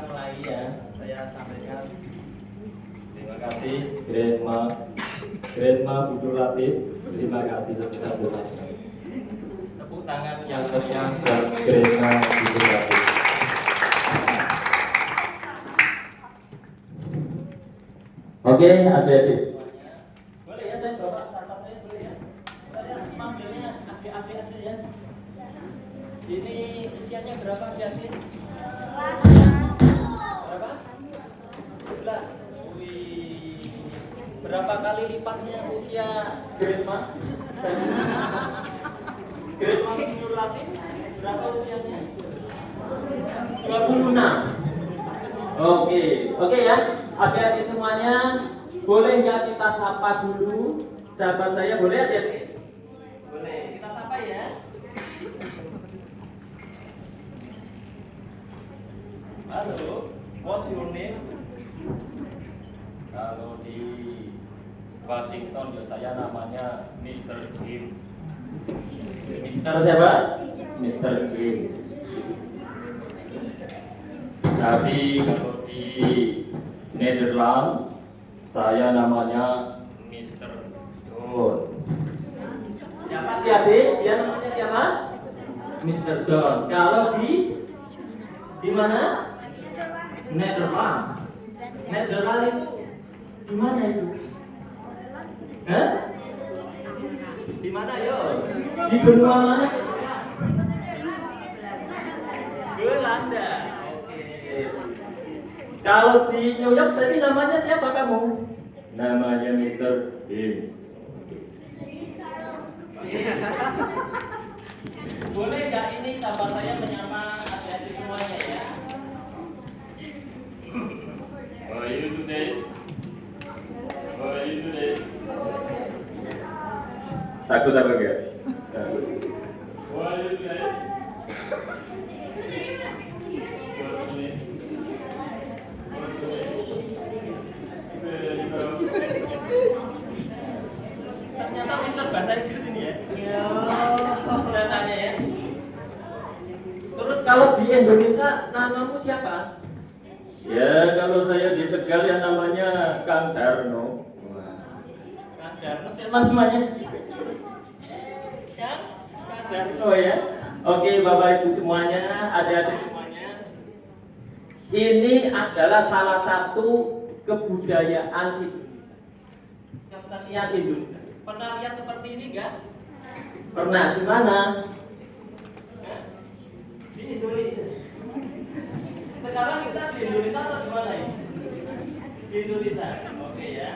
mulai ya, saya sampaikan. Terima kasih Grandma Budu Latif. Terima kasih sudah berhasil. Tepuk tangan Yang meriah buat Grandma Budu Latif. Oke, adik-adik. boleh ya, saya bawa sahabat saya boleh ya. Saya manggilnya adik-adik aja ya. Ini usianya berapa adik-adik? Berapa? 11. Wih. Berapa kali lipatnya usia Grandma? Grandma Budu Latif berapa usianya? 26. Oke ya. Adik-adik semuanya, boleh ya kita sapa dulu sahabat saya, boleh adik-adik? Boleh, kita sapa ya. Halo, what's your name? Kalau di Washington ya saya namanya Mr. James. Mr. siapa? Mr. James. Tapi kalau di Nederland saya namanya Mr. John. Siapa adik-adik? Dia namanya siapa? Mr. John. Kalau di mana? Nederland. Nederland itu di mana itu? Hah? Di mana yo? Di benua mana? Belanda. Kalau di New York tadi namanya siapa kamu? Namanya Mr. James. Boleh nggak ini sahabat saya menyapa adik-adik semuanya ya? How are you today? How are you today? Takut apa enggak? How are you today? Ternyata pintar bahasa Inggris ini ya? Saya tanya ya. Terus kalau di Indonesia namamu siapa? Ya kalau saya di Tegal ya namanya Kang Darno. Kang Darno Siapa namanya? Kang Darno. Oh ya. Oke Bapak Ibu semuanya, adik-adik semuanya. Ini adalah salah satu kebudayaan Indonesia. Kesenian Indonesia. Pernah lihat seperti ini enggak? Pernah di mana? Di Indonesia. Sekarang kita di Indonesia atau di mana ini? Di Indonesia. Oke ya.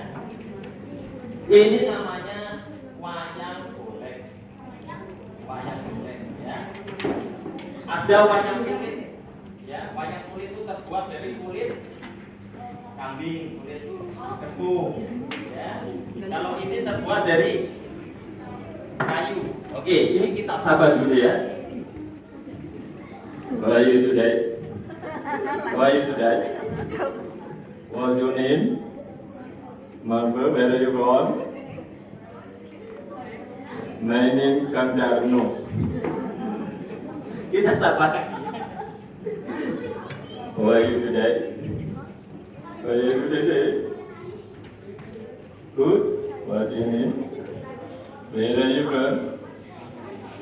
Ini namanya wayang golek. Wayang golek ya. Ada wayang kulit. Ya, wayang kulit itu terbuat dari kulit kambing, kulit kebo. Ya. Kalau ini terbuat dari kayu. Oke, ini kita sabar dulu ya. How are you today? How are you today? What's your name? Marvel, where are you from? My name Kang Darno. Kita sabar. How are you today? How are you today? Good. What's your name? Where are you from?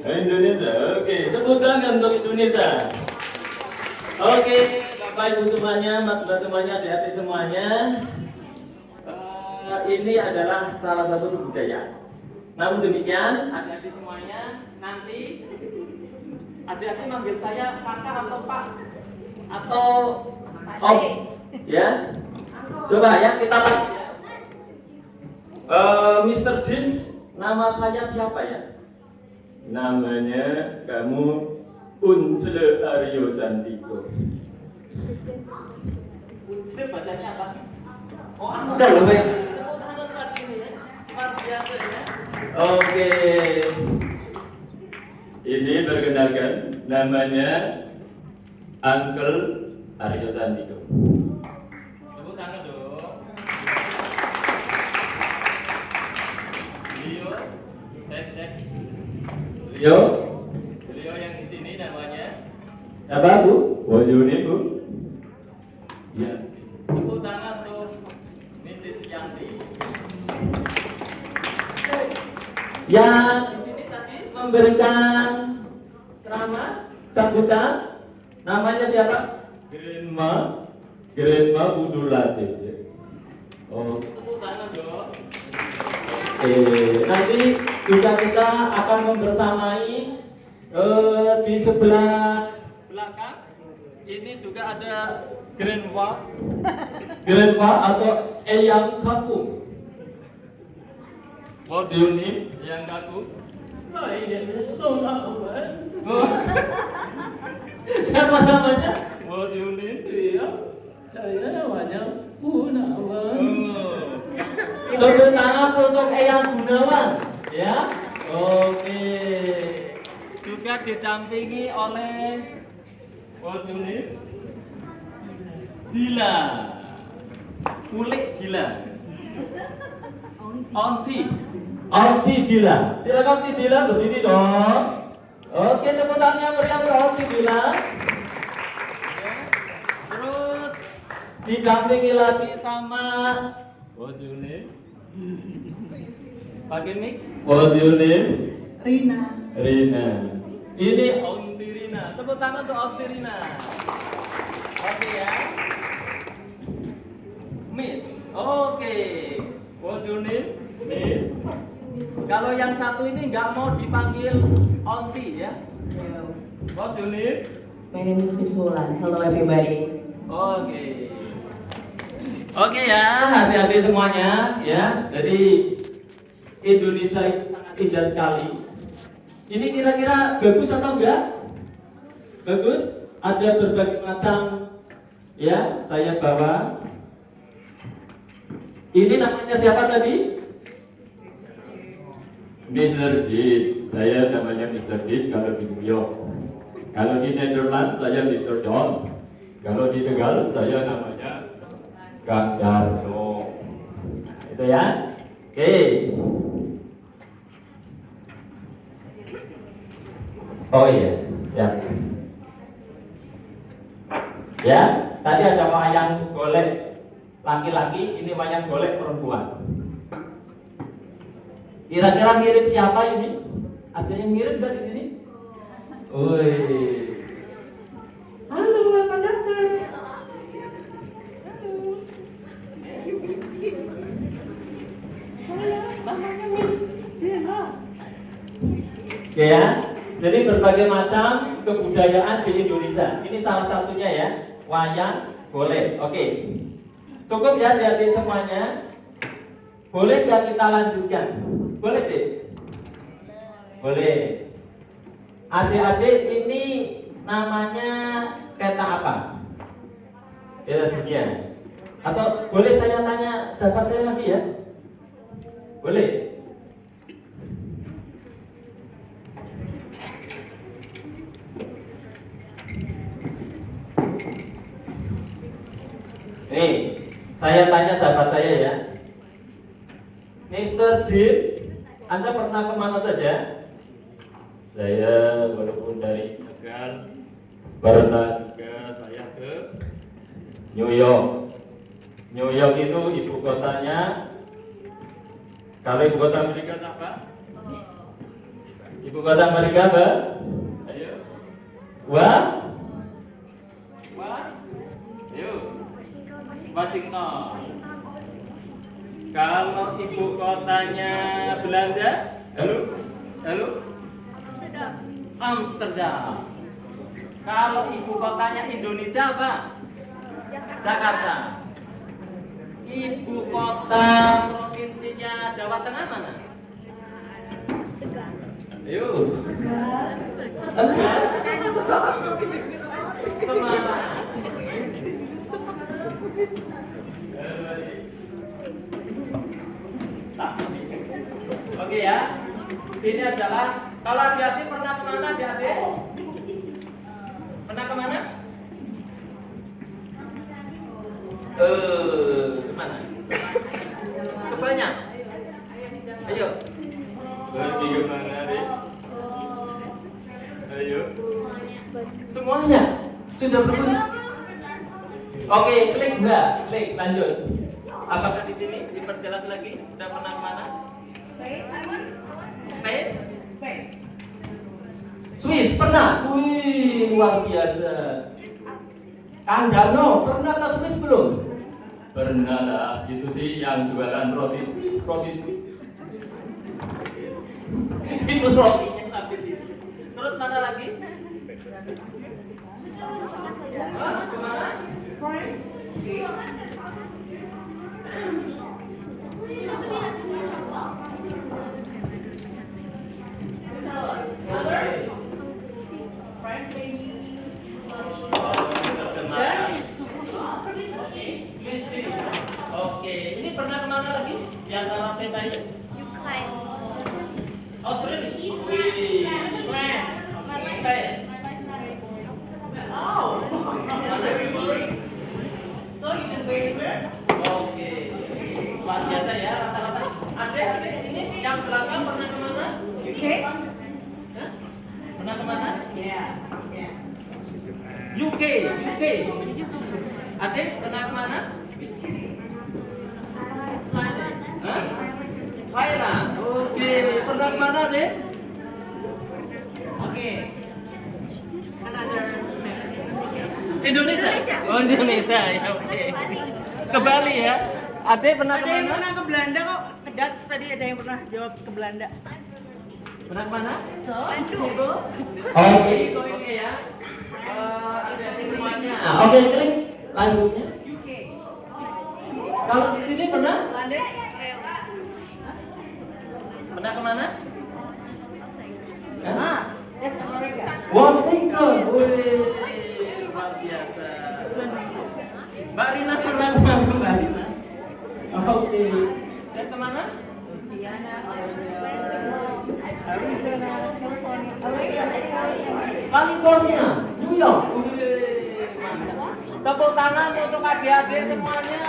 Indonesia. Oke, tepuk tangan untuk Indonesia. Oke, Bapak Ibu semuanya, Mas Mbak semuanya, adik-adik semuanya. Ini adalah salah satu kebudayaan. Namun demikian, Adik-adik semuanya, nanti adik-adik manggil saya kakak atau pak atau Om, ya. Coba ya kita lihat. Mr. James, nama saya siapa ya? Namanya kamu Uncele Aryo Sandiko. Unsur bacanya apa? Oh, Udah loh, Mbak. Luar biasa ya. Oke. Ini perkenalkan namanya Uncle Aryo Sandiko. Tepuk tangan dong. Beliau, cek. Yo, Beliau yang di sini namanya apa Bu? What's your name, Bu? Yang di sini tadi memberikan ceramah sambutan namanya siapa? Grandma Budulati. Oh, tepuk tangan dong. Nanti juga kita akan membersamai di sebelah belakang. Ini juga ada grandpa atau eyang kaku. What do you need, eyang kaku? Siapa namanya? What do you need? Iya, saya namanya Gunawan. Tepuk tangan untuk Eyang Gunawan, ya. Oke. Juga didampingi oleh what do you need? Dila. Kulik Dila. Onti Dila. Silakan Onti Dila berdiri dong. Oke, tepuk tangan yang meriah untuk Onti Dila. Terus didampingi lagi sama what do you name? Pakai mic. What do you name? Rina. Ini Onti Rina. Tepuk tangan untuk Onti Rina. Oke ya. Miss. Oke. What do you name? Miss. Kalau yang satu ini nggak mau dipanggil Onti ya. What do you name? My name is Miss Wulan. Hello everybody. Oke ya, hati-hati semuanya ya. Jadi Indonesia itu sangat indah sekali. Ini kira-kira bagus atau enggak? Bagus. Ada berbagai macam ya. Saya bawa. Ini namanya siapa tadi? Mr. Jit. Saya namanya Mr. Jit kalau di New York. Kalau di Netherlands saya Mr. John. Kalau di Tegal saya namanya Kang Darno. Itu ya. Oke. Oh iya, ya. Ya, tadi ada wayang golek laki-laki, ini wayang golek perempuan. Kira-kira mirip siapa ini? Ada yang mirip nggak di sini? Woi. Halo, apa kabar? Saya namanya Miss Dina. Oke ya. Jadi berbagai macam kebudayaan di Indonesia. Ini salah satunya ya, wayang golek. Oke. Cukup ya adik-adik semuanya. Boleh nggak kita lanjutkan? Boleh deh. Boleh. Adik-adik ini namanya kereta apa? Kereta dunia. Atau boleh saya tanya sahabat saya lagi ya? Boleh? Nih, saya tanya sahabat saya ya. Mr. Jin, Anda pernah kemana saja? Saya walaupun dari Tegal, pernah juga saya ke New York. New York itu ibu kotanya. Kalau ibu kota Amerika apa? Ibu kota Amerika apa? Ayo. Wah? Ayo. Washington. Kalau ibu kotanya Belanda? Halo? Amsterdam. Kalau ibu kotanya Indonesia apa? Jakarta. Ibu kota provinsinya Jawa Tengah mana? Ayo. Tegal. Semarang. Oke ya. Ini adalah kalau adik-adik pernah kemana adik-adik? Pernah kemana? Kemana? Ke Banyak. Ayo. Pergi kemana adik? Ayo. Semuanya sudah berbunyi. Oke, klik enggak? Klik lanjut. Apakah di sini diperjelas lagi? Sudah pernah kemana? Spain? Swiss pernah? Wih, luar biasa. Kang Darno pernah ke Swiss belum? Pernah lah, itu sih yang jualan roti Swiss, roti Swiss. Itu rotinya tapi itu. Terus mana lagi? Kemana? Oke, ini pernah kemana lagi? Yang dalam peta itu? Australia. Wih, France. Spain. Oh. So you can wait here? Oke. Luar biasa ya rata-rata. Ada ini yang belakang pernah kemana? UK? Hah? Pernah kemana? UK. Adek pernah kemana? Hah? Thailand. Oke. Pernah kemana Adek? Oke. Indonesia. Oh Indonesia ya. Oke. Ke Bali ya. Adek pernah Ada yang kemana? pernah ke Belanda kok, ke Dutch tadi ada yang pernah jawab ke Belanda. Pernah kemana? Bandung. Oke. Oke ya. Adik-adik semuanya. Nah, oke, klik lanjutnya. UK. Kalau di sini pernah? Belanda. Pernah kemana? Hah? Yes, Amerika. Washington. Wih, luar biasa. Mbak Rina pernah kemana Mbak Rina? Oke. Dan kemana? Louisiana, Arizona, California. California, New York. Wih, mantap. Tepuk tangan untuk adik-adik semuanya.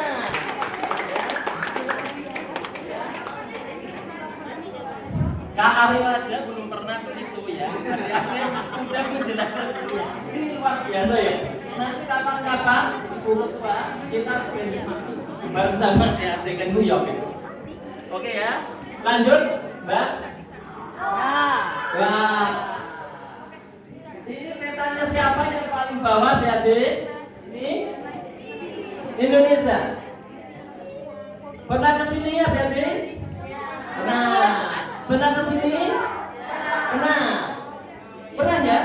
Kak Ariel aja belum pernah ke situ ya. Adik-adik udah menjelaskan dulu ya. Ini luar biasa ya. Nanti kapan-kapan Ibu Ketua kita benchmark bersama adik-adik ke New York itu. Oke ya. Lanjut, Mbak. Ya. Ini petanya siapa yang paling bawah, adik? Ini Indonesia. Pernah ke sini ya, adik? Pernah. Pernah ke sini? Pernah. Pernah ya?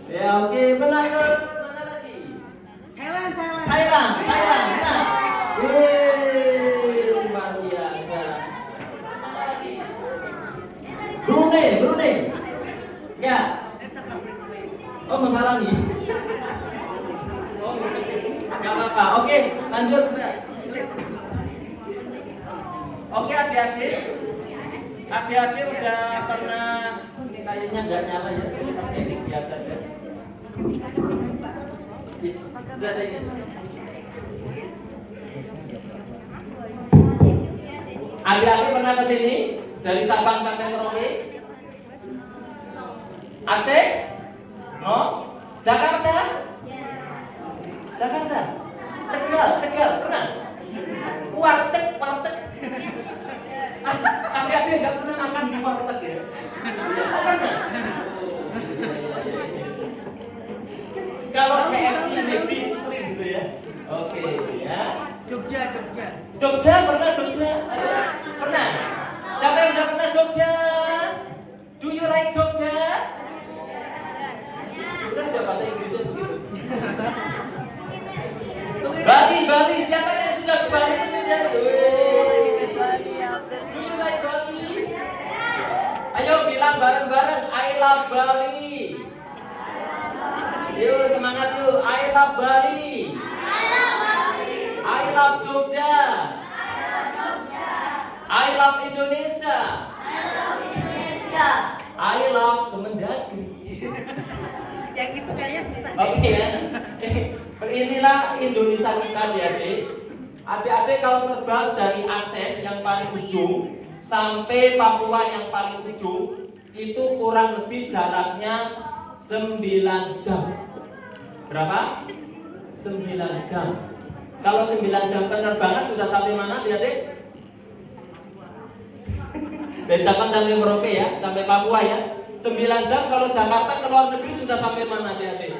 Ya oke, pernah ke mana lagi? Thailand. Thailand. Nah. Wih, luar biasa. Brunei. Ya. Oh, menghalangi. Oh, nggak apa-apa. Oke, lanjut. Oke adik-adik. Adik-adik udah pernah ini kayaknya nggak nyala ya. Ini biasa aja. Udah ada ini. Adik-adik pernah ke sini dari Sabang sampai Merauke? Aceh? No? Jakarta? Jakarta? Tegal, pernah? Warteg. Adik-adik nggak pernah makan di warteg ya? Oh, pernah? Kalau KFC McD sering gitu ya? Oke ya. Jogja. Jogja pernah? Pernah? Siapa yang udah pernah Jogja? Do you like Jogja? Bukan udah bahasa Inggrisnya begitu. Bali, siapa yang sudah ke Bali? Do you like Bali? Ayo bilang bareng-bareng, I love Bali. Yuk semangat yuk, I love Bali. I love Jogja. I love Indonesia. I love Kemendagri. Yang itu kayaknya susah. Oke ya. Inilah Indonesia kita adik-adik. Adik-adik kalau terbang dari Aceh yang paling ujung sampai Papua yang paling ujung itu kurang lebih jaraknya 9 jam. Berapa? 9 jam. Kalau 9 jam penerbangan sudah sampai mana adik-adik? Dari Sabang sampai Merauke ya, sampai Papua ya. 9 jam. Kalau Jakarta ke luar negeri sudah sampai mana adik-adik?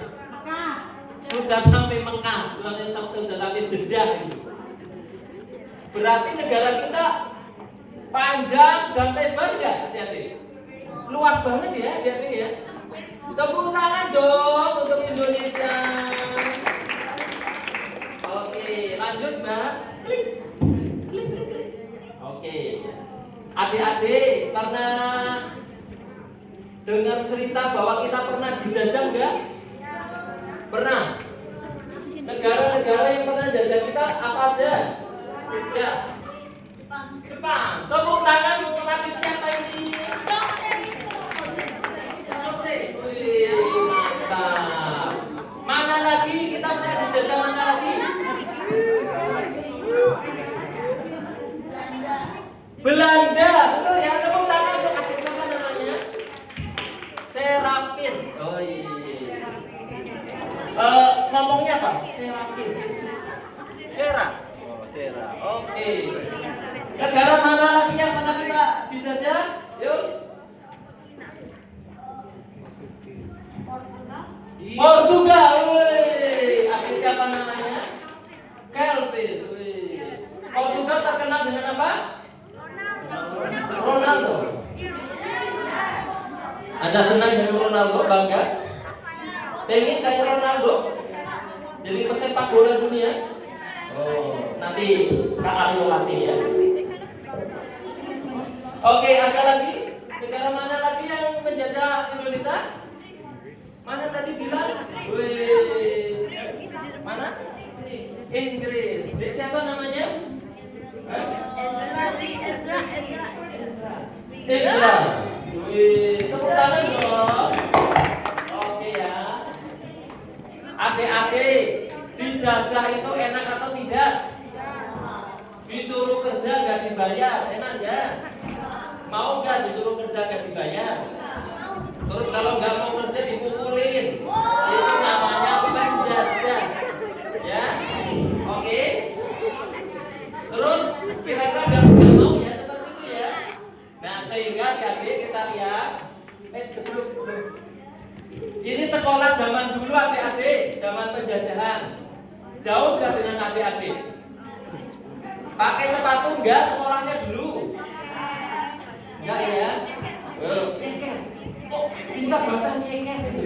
Sudah sampai Mekah, sudah sampai Jeddah gitu. Berarti negara kita panjang dan lebar ya adik-adik? Luas banget ya adik-adik ya. Tepuk tangan dong untuk Indonesia. Oke, lanjut Mbak. Klik. Klik, klik, klik. Oke. Adik-adik pernah dengar cerita bahwa kita pernah dijajah enggak? Pernah. Negara-negara yang pernah jajah kita apa aja? Ya. Jepang. Tepuk tangan untuk adik siapa ini? Mantap. Mana lagi kita pernah dijajah, mana lagi? Belanda, betul ya. Tepuk tangan untuk adik siapa namanya? Serapin. Oh iya. Ngomongnya apa? Serapin. Sera. Oh, Sera. Oke. Negara mana lagi yang pernah kita dijajah? Yuk. Portugal. Wih. Adik siapa namanya? Kelvin. Wih. Portugal terkenal dengan apa? Ronaldo. Anda senang dengan Ronaldo, bangga? Pengen kayak Ronaldo? Jadi pesepak bola dunia? Oh, nanti Kak Aryo latih ya. Oke, ada lagi? Negara mana lagi yang menjajah Indonesia? Mana tadi bilang? Wih. Mana? Inggris. Siapa namanya? Ezra. Wih, tepuk tangan dong. Oke ya. Adik-adik, dijajah itu enak atau tidak? Disuruh kerja nggak dibayar, enak nggak? Mau nggak disuruh kerja nggak dibayar? Terus kalau nggak mau kerja dipukulin, itu namanya penjajah. Ya, oke. Terus kira-kira nggak mau ya seperti itu ya. Nah sehingga adik kita lihat, sebelum ini sekolah zaman dulu adik-adik, zaman penjajahan. Jauh nggak dengan adik-adik? Pakai sepatu enggak sekolahnya dulu? Enggak ya? Nyeker. Kok bisa bahasa nyeker itu?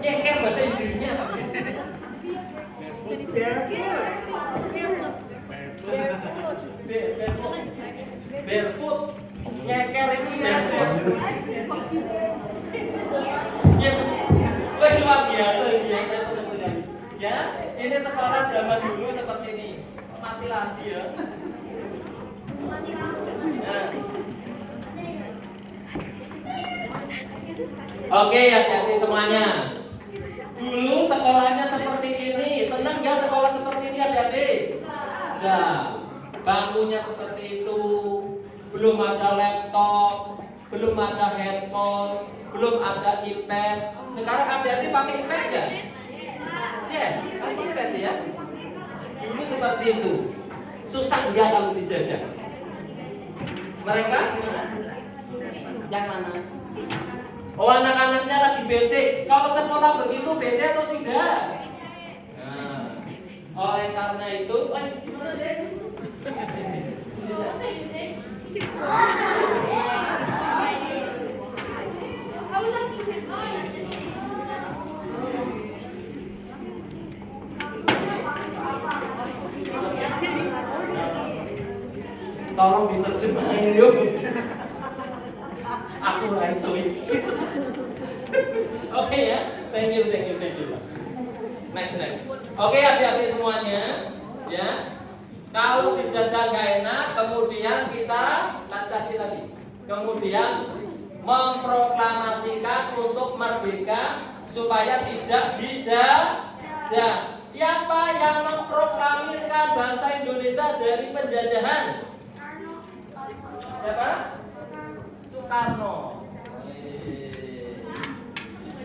Nyeker bahasa Inggrisnya apa? Barefoot. Nyeker itu barefoot. Luar biasa ini ya, saya senang sekali. Ya, ini sekolah zaman dulu seperti ini. Mati lagi ya. Oke ya, adik semuanya. Dulu sekolahnya seperti ini. Senang nggak sekolah seperti ini adik-adik? Enggak. Bangkunya seperti itu. Belum ada laptop, belum ada handphone, belum ada iPad. Sekarang adik-adik pakai iPad nggak? Ya, pakai iPad ya. Dulu seperti itu. Susah nggak kalau dijajah? Mereka gimana? Yang mana? Oh, anak-anaknya lagi bete. Kalau sekolah begitu bete atau tidak? Nah, oleh karena itu, gimana deh? Tolong diterjemahin yuk. Aku raisoi. Oke ya, thank you. Next. Oke adik-adik semuanya, ya. Kalau dijajah nggak enak, kemudian kita kemudian memproklamasikan untuk merdeka supaya tidak dijajah. Siapa yang memproklamirkan bangsa Indonesia dari penjajahan? Siapa? Soekarno.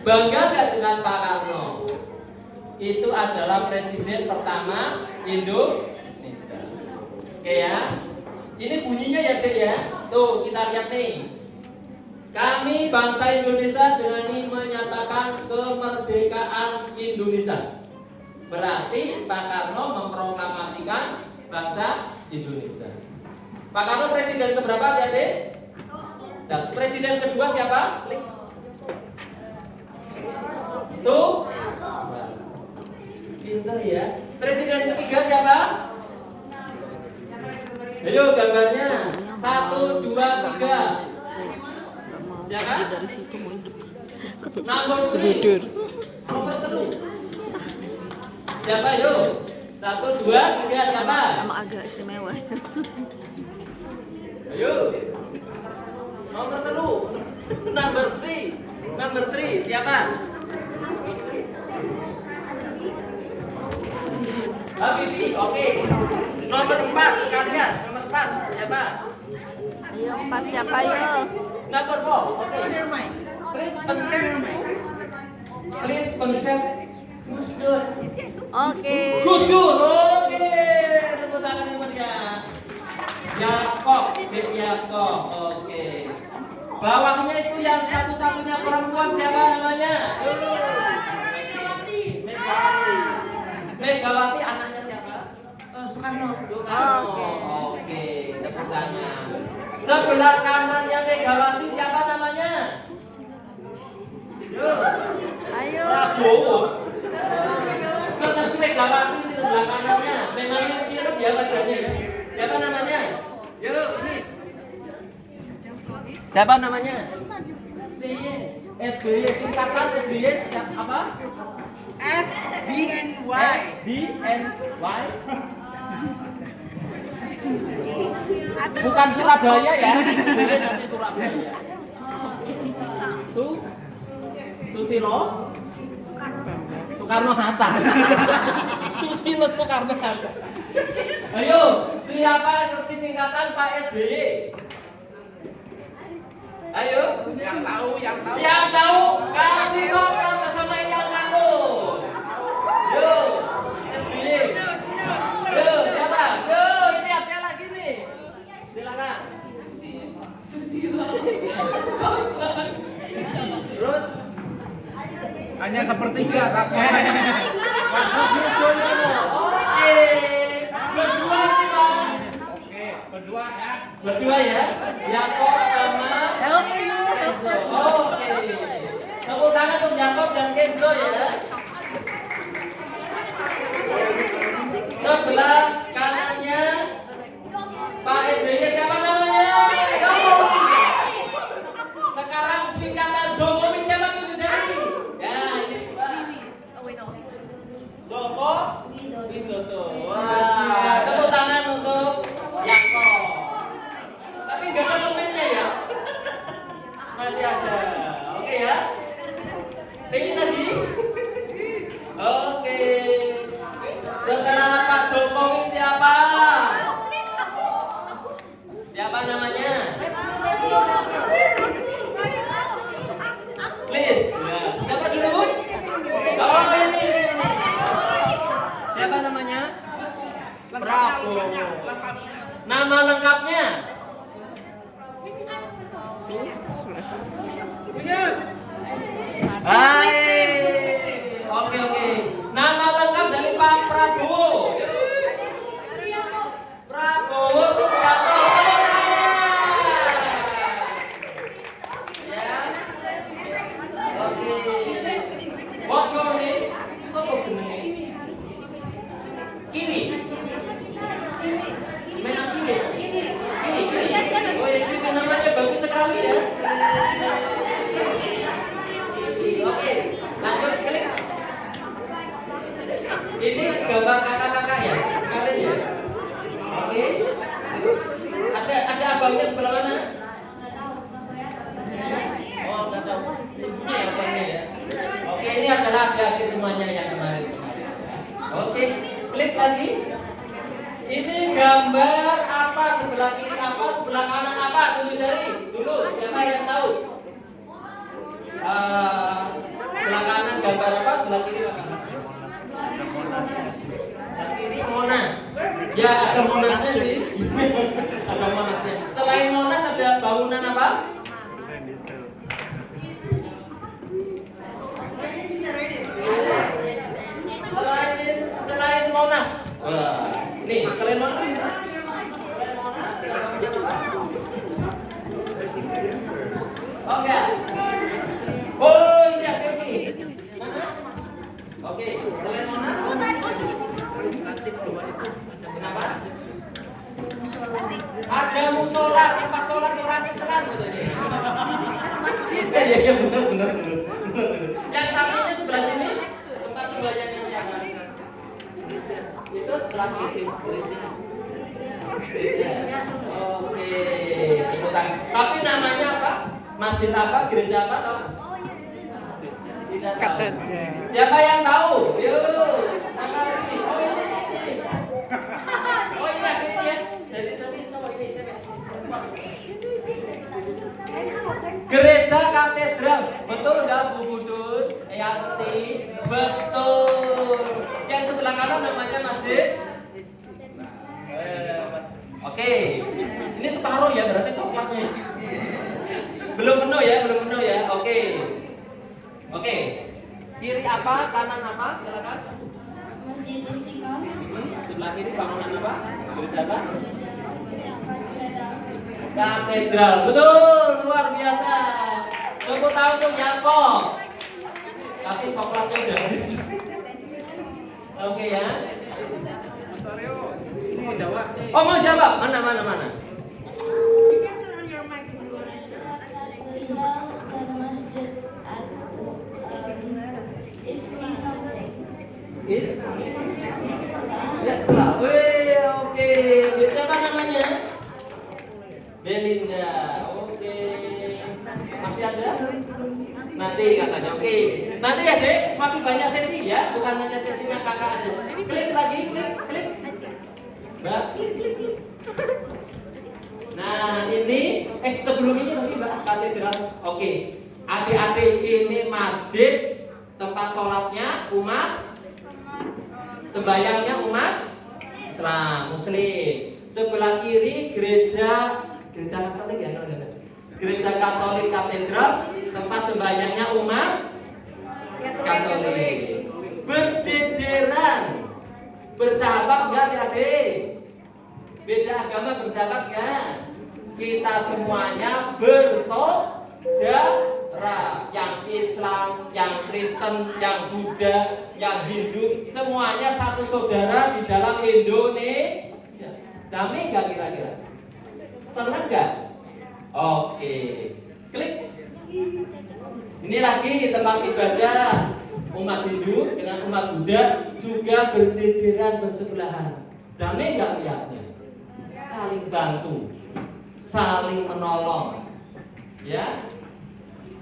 Bangga nggak dengan Pak Karno? Itu adalah presiden pertama Indonesia. Oke ya. Ini bunyinya ya Dek ya. Tuh kita lihat nih. Kami bangsa Indonesia dengan ini menyatakan kemerdekaan Indonesia. Berarti Pak Karno memproklamasikan bangsa Indonesia. Pak Karno presiden keberapa adik-adik? Presiden kedua siapa? Pinter ya. Presiden ketiga siapa? Ayo gambarnya 1, 2, 3. Siapa? Nomor 3. Nomor 3. Siapa yuk? 1, 2, 3 siapa? Emang agak istimewa. Ayo. Nomor 3. Nomor 3. Nomor 3 siapa? Habibie, oke. Nomor 4 sekalian. Nomor 4 siapa? Ayo 4 siapa yo? Nomor 4. Oke. Please pencet. Please pencet. Oke. Gus Dur. Oke. Tepuk tangan yang meriah. Yakob, Yakob. Oke. Bawahnya itu yang satu-satunya perempuan siapa namanya? Megawati anaknya siapa? Soekarno. Soekarno. Oke, tepuk tangan. Sebelah kanannya Megawati siapa namanya? Ayo. Prabowo. Karena Megawati di sebelah kanannya. Memangnya mirip ya wajahnya ya? Siapa namanya? Yuk, ini. Siapa namanya? SBY. Singkatan SBY apa? SBNY. BNY. Bukan Surabaya ya. Boleh nanti Surabaya. Susilo. Soekarno Hatta. Susilo Soekarno Hatta. Ayo, siapa ngerti singkatan Pak SBY? Ayo. Yang tahu. Yang tahu. Kasih coklat sama yang tahu. Yo, SBY. Yo, siapa? Yo, ini ada lagi nih. Silakan. Terus Hanya sepertiga kakek. oke. Berdua sih, Pak. Oke, berdua ya. Berdua ya. Yakob sama Kenzo. Oke. Tepuk tangan untuk Yakob dan Kenzo ya. Sebelah kanannya Pak SBY siapa namanya? Sekarang singkatan Jokowi siapa tuh jari? Ya ini Pak. Joko Widodo. Wah, tepuk tangan untuk Yakob. Tapi nggak ada komennya ya? Masih ada. Oke ya. Pengen lagi? Oke. Setelah Pak Jokowi siapa? Siapa namanya? Please. Ya. Siapa dulu? Oh ini. Siapa namanya? Prabowo. Nama lengkapnya? Hai. Oke. Nama lengkap dari Pak Prabowo. Prabowo Subianto. Ya. Oke. What's your name? Sopo jenenge? Kini. Memang Kini. Kini. Oh ya, Kini namanya bagus sekali ya. Oke, lanjut klik. Ini gambar kakak-kakak ya, kalian ya. Oke. Ada abangnya sebelah mana? Oh, nggak tahu. Sembunyi abangnya ya. Oke, ini adalah adik-adik semuanya yang kemarin. Oke, klik lagi. Ini gambar apa? Sebelah kiri apa? Sebelah kanan apa? Tunjuk jari dulu. Siapa yang tahu? Sebelah kanan gambar apa? Sebelah kiri apa? Sebelah kiri Monas. Ya ada Monasnya sih. Ada Monasnya. Selain Monas ada bangunan apa? Oh enggak? Oh lihat ini. Mana? Oke, kalian mana? Kenapa? Ada musola tempat sholat orang Islam katanya. Iya benar. Yang sampingnya sebelah sini tempat sembahyangnya siapa? Itu sebelah kiri. Oke, ikutan. Tapi namanya apa? Masjid apa? Gereja apa? Tahu? Tidak tahu. Siapa yang tahu? Yuk, angkat lagi. Oh ini. Oh iya, ini ya. Dari tadi coba ini cewek. Gereja katedral, betul nggak Bu Budut? Yanti, betul. Yang sebelah kanan namanya masjid. Oke, ini separuh ya berarti coklatnya. Belum penuh ya. Oke. Kiri apa, kanan apa? Silakan. Masjid Istiqomah. Sebelah kiri bangunan apa? Gereja apa? Katedral, betul, luar biasa. Tepuk tangan untuk Yakob. Tapi coklatnya udah habis. Oke ya. Oh mau jawab, mana? Ya, oke. Siapa namanya? Belinda. Oke. Masih ada? Nanti katanya. Oke. Nanti ya, Dek, masih banyak sesi ya, bukan hanya sesinya kakak aja. Klik lagi, klik. Mbak. Nah, ini sebelum ini tadi Mbak katedral. Oke. Adik-adik ini masjid, tempat sholatnya umat, sembayangnya umat Islam, Muslim. Sebelah kiri gereja Katolik ya, gereja Katolik katedral, tempat sembahyangnya umat Katolik. Berjejeran, bersahabat nggak adik-adik? Beda agama bersahabat nggak? Kita semuanya bersaudara. Yang Islam, yang Kristen, yang Buddha, yang Hindu, semuanya satu saudara di dalam Indonesia. Damai nggak kira-kira? Senang nggak? Oke, klik. Ini lagi tempat ibadah umat Hindu dengan umat Buddha juga berjejeran bersebelahan. Damai nggak lihatnya? Saling bantu, saling menolong, ya.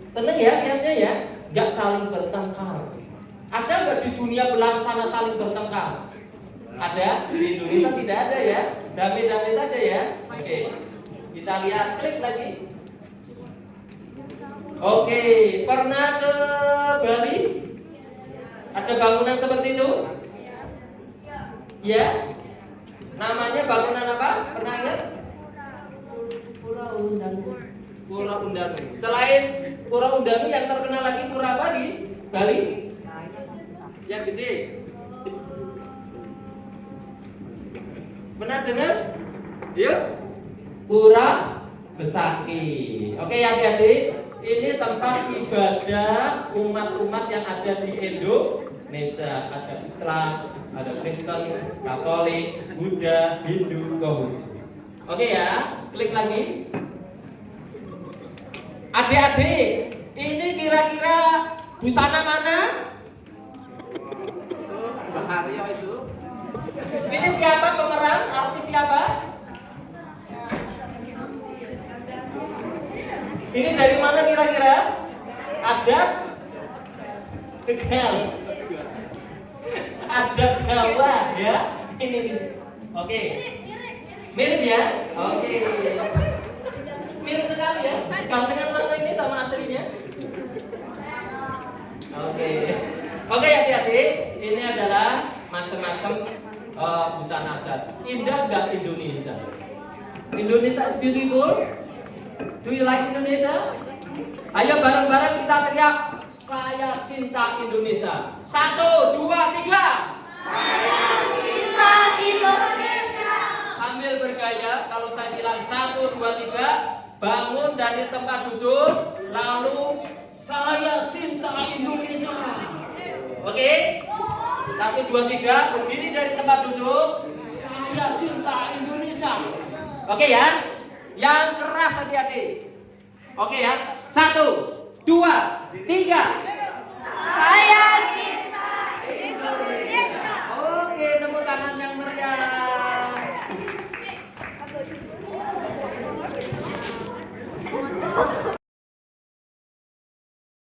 Seneng ya lihatnya ya, nggak saling bertengkar. Ada nggak di dunia belahan sana saling bertengkar? Ada, di Indonesia tidak ada ya, damai-damai saja ya. Oke, kita lihat, klik lagi. Oke, pernah ke Bali? Ada bangunan seperti itu? Ya. Namanya bangunan apa? Pernah ingat? Pura Undanu. Pura Undanu. Selain Pura Undanu yang terkenal lagi pura apa di Bali? Yang gede. Pernah dengar? Yuk. Pura Besaki. Oke adik-adik, ini tempat ibadah umat-umat yang ada di Indonesia. Ada Islam, ada Kristen, Katolik, Buddha, Hindu, Konghucu. Oke ya, klik lagi. Adik-adik, ini kira-kira busana mana? Bahario itu. Ini siapa pemeran? Artis siapa? Ini dari mana kira-kira? Adat Tegal. Adat Jawa ya. Ini. Oke. Mirip ya? Oke. Mirip sekali ya. Gantengan mana ini sama aslinya? Oke. Oke adik-adik, ini adalah macam-macam busana adat. Indah nggak Indonesia? Indonesia is beautiful. Do you like Indonesia? Ayo bareng-bareng kita teriak, saya cinta Indonesia. 1, 2, 3. Saya cinta Indonesia. bergaya. Kalau saya bilang 1, 2, 3, bangun dari tempat duduk, lalu saya cinta Indonesia. Oke? 1, 2, 3, berdiri dari tempat duduk, saya cinta Indonesia. Oke ya? Yang keras adik-adik. Oke ya? 1, 2, 3. Saya